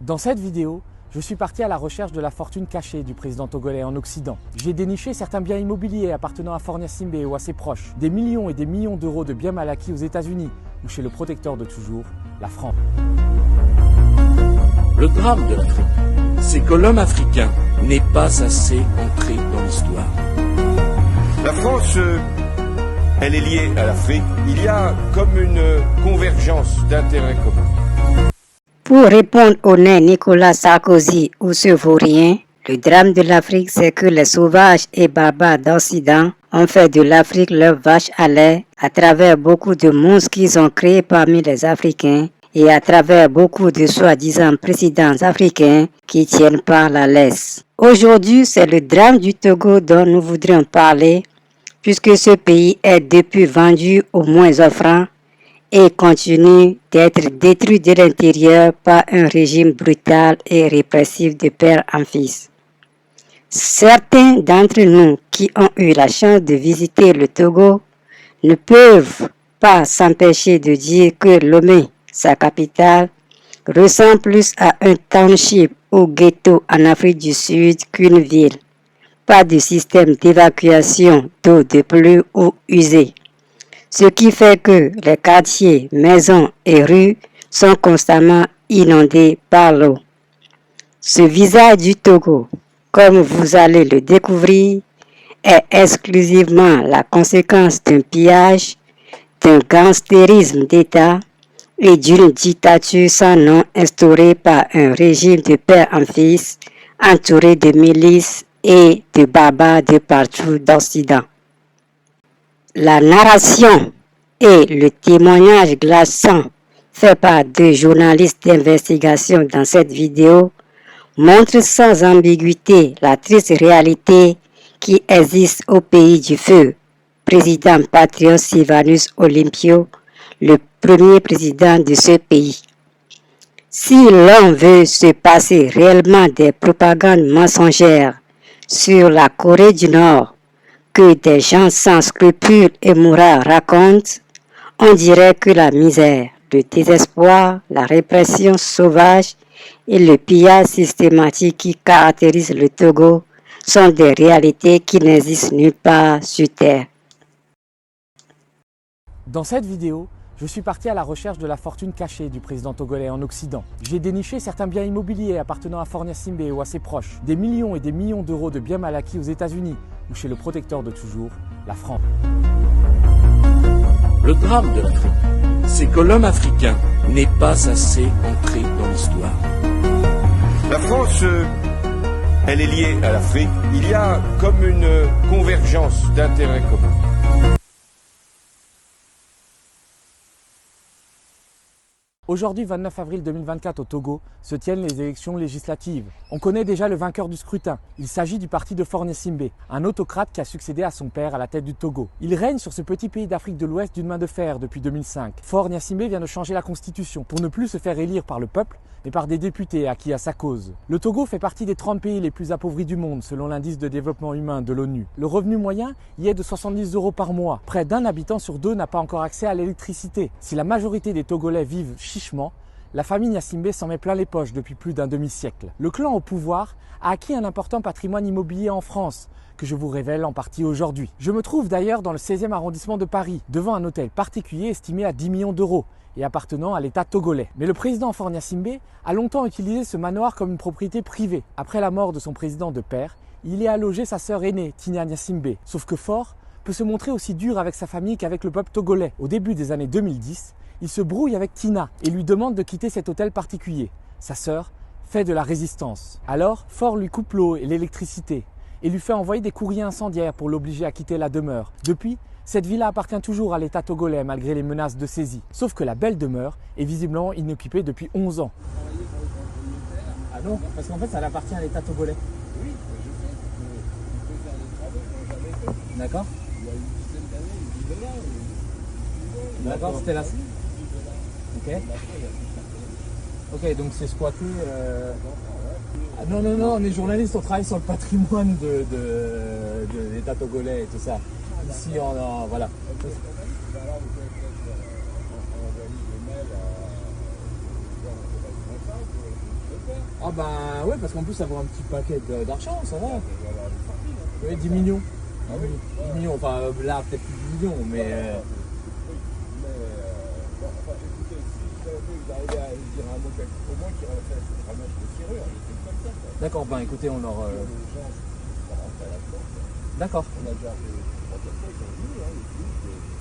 Dans cette vidéo, je suis parti à la recherche de la fortune cachée du président togolais en Occident. J'ai déniché certains biens immobiliers appartenant à Faure Gnassingbé ou à ses proches, des millions et des millions d'euros de biens mal acquis aux États-Unis ou chez le protecteur de toujours, la France. Le drame de l'Afrique, c'est que l'homme africain n'est pas assez ancré dans l'histoire. La France, elle est liée à l'Afrique. Il y a comme une convergence d'intérêts communs. Pour répondre au nain Nicolas Sarkozy ou ce vaurien, le drame de l'Afrique, c'est que les sauvages et barbares d'Occident ont fait de l'Afrique leur vache à lait à travers beaucoup de monstres qu'ils ont créés parmi les Africains et à travers beaucoup de soi-disant présidents africains qui tiennent par la laisse. Aujourd'hui, c'est le drame du Togo dont nous voudrions parler, puisque ce pays est depuis vendu aux moins offrants et continue d'être détruit de l'intérieur par un régime brutal et répressif de père en fils. Certains d'entre nous qui ont eu la chance de visiter le Togo ne peuvent pas s'empêcher de dire que Lomé, sa capitale, ressemble plus à un township ou ghetto en Afrique du Sud qu'une ville. Pas de système d'évacuation d'eau de pluie ou usée. Ce qui fait que les quartiers, maisons et rues sont constamment inondés par l'eau. Ce visage du Togo, comme vous allez le découvrir, est exclusivement la conséquence d'un pillage, d'un gangstérisme d'État et d'une dictature sans nom instaurée par un régime de père en fils, entouré de milices et de barbares de partout d'Occident. La narration et le témoignage glaçant fait par deux journalistes d'investigation dans cette vidéo montrent sans ambiguïté la triste réalité qui existe au pays du feu. Président Patrice Sylvanus Olympio, le premier président de ce pays. Si l'on veut se passer réellement des propagandes mensongères sur la Corée du Nord, que des gens sans scrupules et mourants racontent, on dirait que la misère, le désespoir, la répression sauvage et le pillage systématique qui caractérisent le Togo sont des réalités qui n'existent nulle part sur Terre. Dans cette vidéo, je suis parti à la recherche de la fortune cachée du président togolais en Occident. J'ai déniché certains biens immobiliers appartenant à Faure Gnassingbé ou à ses proches, des millions et des millions d'euros de biens mal acquis aux États-Unis ou chez le protecteur de toujours, la France. Le drame de l'Afrique, c'est que l'homme africain n'est pas assez ancré dans l'histoire. La France, elle est liée à l'Afrique. Il y a comme une convergence d'intérêts communs. Aujourd'hui, 29 avril 2024 au Togo, se tiennent les élections législatives. On connaît déjà le vainqueur du scrutin. Il s'agit du parti de Faure Gnassingbé, un autocrate qui a succédé à son père à la tête du Togo. Il règne sur ce petit pays d'Afrique de l'Ouest d'une main de fer depuis 2005. Faure Gnassingbé vient de changer la constitution pour ne plus se faire élire par le peuple, mais par des députés acquis à sa cause. Le Togo fait partie des 30 pays les plus appauvris du monde selon l'indice de développement humain de l'ONU. Le revenu moyen y est de 70 € par mois. Près d'un habitant sur deux n'a pas encore accès à l'électricité. Si la majorité des Togolais vivent chichement, la famille Gnassingbé s'en met plein les poches depuis plus d'un demi-siècle. Le clan au pouvoir a acquis un important patrimoine immobilier en France, que je vous révèle en partie aujourd'hui. Je me trouve d'ailleurs dans le 16e arrondissement de Paris, devant un hôtel particulier estimé à 10 millions d'euros et appartenant à l'État togolais. Mais le président Faure Gnassingbé a longtemps utilisé ce manoir comme une propriété privée. Après la mort de son président de père, il y a logé sa sœur aînée, Tina Gnassingbé. Sauf que Faure peut se montrer aussi dur avec sa famille qu'avec le peuple togolais. Au début des années 2010, il se brouille avec Tina et lui demande de quitter cet hôtel particulier. Sa sœur fait de la résistance. Alors, Faure lui coupe l'eau et l'électricité et lui fait envoyer des courriers incendiaires pour l'obliger à quitter la demeure. Depuis, cette villa appartient toujours à l'État togolais malgré les menaces de saisie. Sauf que la belle demeure est visiblement inoccupée depuis 11 ans. Ah non, parce qu'en fait ça appartient à l'État togolais. Oui, je sais. D'accord. D'accord, c'était là. Ok. Ok, donc c'est squatté. Ah, non, on est journaliste, on travaille sur le patrimoine de l'État togolais et tout ça. Ici, voilà. Ah bah ouais, parce qu'en plus ça vaut un petit paquet d'argent, ça va. Oui, 10 millions. Ah oui, 10 millions, enfin là peut-être plus de 10 millions, mais... Enfin, écoutez, si vous arrivez à dire un mot, au moins qu'il ramasse des serrures, des trucs comme ça. D'accord, ben écoutez, on leur... Les gens sont rentrés à la porte. D'accord. On a déjà fait 3-4 fois, ils sont venus, les flics.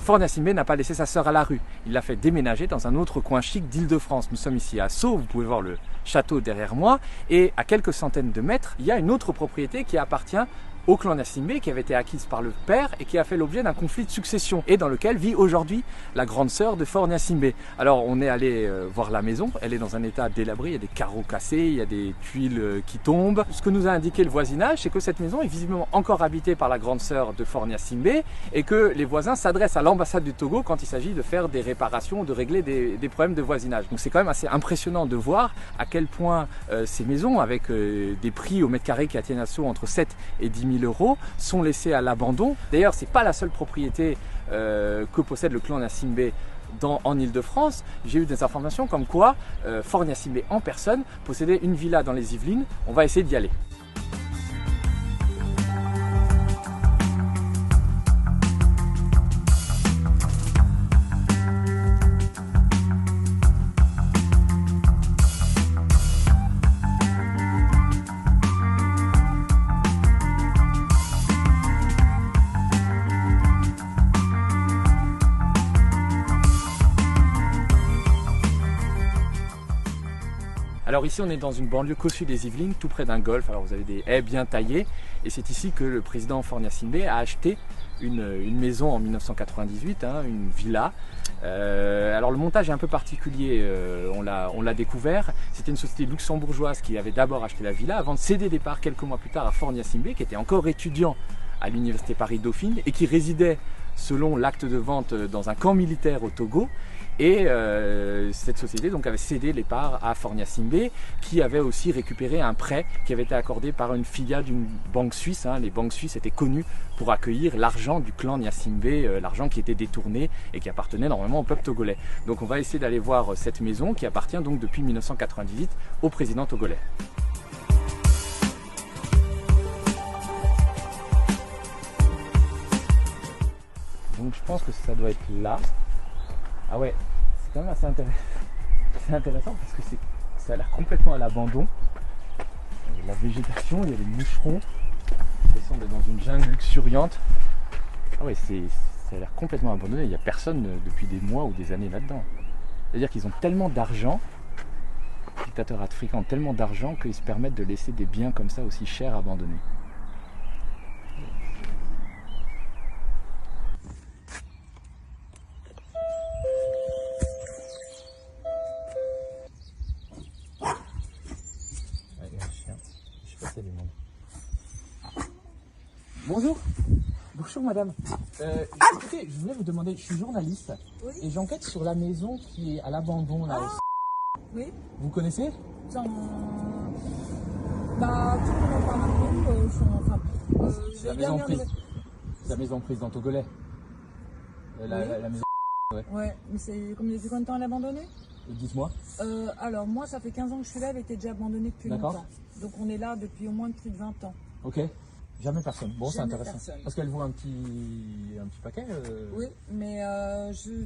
Fornia-Simbé n'a pas laissé sa sœur à la rue. Il l'a fait déménager dans un autre coin chic d'Île-de-France. Nous sommes ici à Sceaux, vous pouvez voir le château derrière moi. Et à quelques centaines de mètres, il y a une autre propriété qui appartient au clan Gnassingbé, qui avait été acquise par le père et qui a fait l'objet d'un conflit de succession et dans lequel vit aujourd'hui la grande sœur de Faure Gnassingbé. Alors on est allé voir la maison, elle est dans un état délabré, il y a des carreaux cassés, il y a des tuiles qui tombent. Ce que nous a indiqué le voisinage, c'est que cette maison est visiblement encore habitée par la grande sœur de Faure Gnassingbé et que les voisins s'adressent à l'ambassade du Togo quand il s'agit de faire des réparations, de régler des problèmes de voisinage. Donc c'est quand même assez impressionnant de voir à quel point ces maisons, avec des prix au mètre carré qui atteignent à Sceaux entre 7 et 10 000 euros, sont laissés à l'abandon. D'ailleurs, c'est pas la seule propriété que possède le clan Gnassingbé en Ile-de-France. J'ai eu des informations comme quoi Faure Gnassingbé en personne possédait une villa dans les Yvelines. On va essayer d'y aller. Alors ici on est dans une banlieue cossue des Yvelines, tout près d'un golfe. Alors vous avez des haies bien taillées et c'est ici que le président Faure Gnassingbé a acheté une maison en 1998, une villa. Alors le montage est un peu particulier, on l'a découvert. C'était une société luxembourgeoise qui avait d'abord acheté la villa avant de céder des parts quelques mois plus tard à Faure Gnassingbé, qui était encore étudiant à l'université Paris-Dauphine et qui résidait selon l'acte de vente dans un camp militaire au Togo. Et cette société donc avait cédé les parts à Faure Gnassingbé, qui avait aussi récupéré un prêt qui avait été accordé par une filiale d'une banque suisse. Les banques suisses étaient connues pour accueillir l'argent du clan Gnassingbé, l'argent qui était détourné et qui appartenait normalement au peuple togolais. Donc on va essayer d'aller voir cette maison qui appartient donc depuis 1998 au président togolais. Donc je pense que ça doit être là. Ah ouais, c'est quand même assez intéressant parce que ça a l'air complètement à l'abandon. La végétation, il y a des moucherons, ils sont dans une jungle luxuriante. Ah ouais, ça a l'air complètement abandonné, il n'y a personne depuis des mois ou des années là-dedans. C'est-à-dire qu'ils ont tellement d'argent, les dictateurs africains ont tellement d'argent qu'ils se permettent de laisser des biens comme ça aussi chers abandonnés. Bonjour. Bonjour madame. Écoutez, je voulais vous demander, je suis journaliste et j'enquête sur la maison qui est à l'abandon là. Oui. Vous connaissez? Bah, tout le monde en parle un peu. C'est la maison prise. C'est la maison prise dans Togolais. La maison. Ouais, mais c'est comme depuis combien de temps elle est abandonnée? Dites-moi. Alors moi ça fait 15 ans que je suis là, elle était déjà abandonnée depuis longtemps. Donc on est là depuis au moins plus de 20 ans. Ok. Jamais personne. Bon, c'est intéressant. Personne. Parce qu'elle vaut un petit paquet. Oui, mais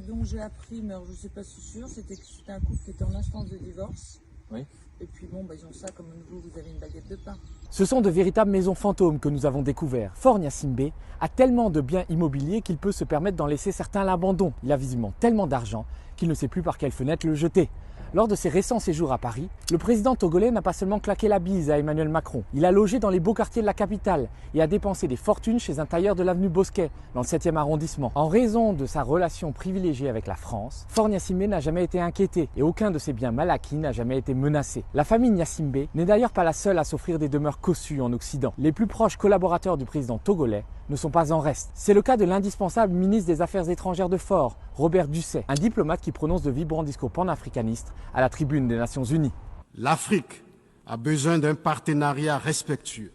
dont j'ai appris, mais je ne sais pas si sûr, c'était que c'était un couple qui était en instance de divorce. Oui. Et puis bon, ils ont ça comme vous avez une baguette de pain. Ce sont de véritables maisons fantômes que nous avons découvertes. Faure Gnassingbé a tellement de biens immobiliers qu'il peut se permettre d'en laisser certains à l'abandon. Il a visiblement tellement d'argent qu'il ne sait plus par quelle fenêtre le jeter. Lors de ses récents séjours à Paris, le président togolais n'a pas seulement claqué la bise à Emmanuel Macron, il a logé dans les beaux quartiers de la capitale et a dépensé des fortunes chez un tailleur de l'avenue Bosquet, dans le 7e arrondissement. En raison de sa relation privilégiée avec la France, Faure Gnassingbé n'a jamais été inquiété et aucun de ses biens mal acquis n'a jamais été menacé. La famille Gnassingbé n'est d'ailleurs pas la seule à s'offrir des demeures cossues en Occident. Les plus proches collaborateurs du président togolais ne sont pas en reste. C'est le cas de l'indispensable ministre des Affaires étrangères de Faure, Robert Ducet, un diplomate qui prononce de vibrants discours panafricanistes à la tribune des Nations Unies. L'Afrique a besoin d'un partenariat respectueux,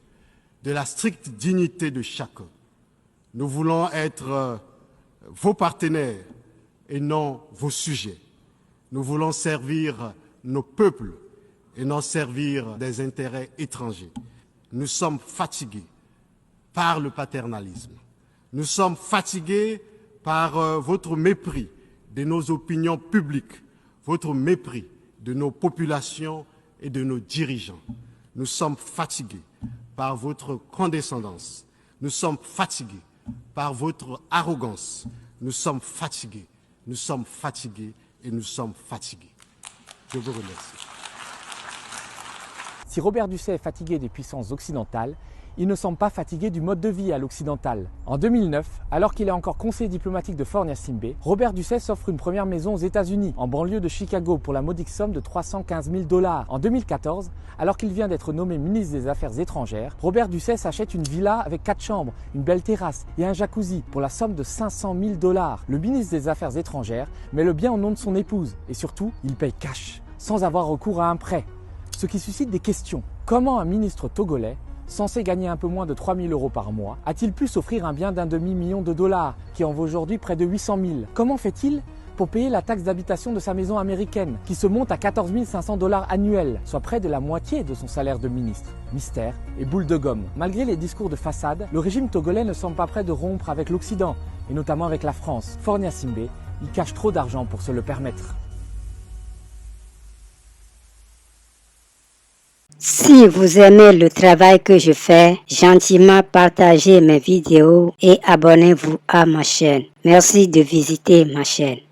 de la stricte dignité de chacun. Nous voulons être vos partenaires et non vos sujets. Nous voulons servir nos peuples et non servir des intérêts étrangers. Nous sommes fatigués par le paternalisme. Nous sommes fatigués par votre mépris de nos opinions publiques, votre mépris de nos populations et de nos dirigeants. Nous sommes fatigués par votre condescendance. Nous sommes fatigués par votre arrogance. Nous sommes fatigués et nous sommes fatigués. Je vous remercie. Si Robert Dussey est fatigué des puissances occidentales, il ne semble pas fatigué du mode de vie à l'occidental. En 2009, alors qu'il est encore conseiller diplomatique de Fornia-Simbé, Robert Dussey s'offre une première maison aux États-Unis, en banlieue de Chicago, pour la modique somme de 315 000 $. En 2014, alors qu'il vient d'être nommé ministre des Affaires étrangères, Robert Dussey s'achète une villa avec 4 chambres, une belle terrasse et un jacuzzi pour la somme de 500 000 $. Le ministre des Affaires étrangères met le bien au nom de son épouse et surtout, il paye cash, sans avoir recours à un prêt. Ce qui suscite des questions. Comment un ministre togolais, censé gagner un peu moins de 3 000 € par mois, a-t-il pu s'offrir un bien d'un demi-million de dollars, qui en vaut aujourd'hui près de 800 000 ? Comment fait-il pour payer la taxe d'habitation de sa maison américaine, qui se monte à 14 500 $ annuels, soit près de la moitié de son salaire de ministre? Mystère et boule de gomme. Malgré les discours de façade, le régime togolais ne semble pas prêt de rompre avec l'Occident, et notamment avec la France. Fornia-Simbé, il cache trop d'argent pour se le permettre. Si vous aimez le travail que je fais, gentiment partagez mes vidéos et abonnez-vous à ma chaîne. Merci de visiter ma chaîne.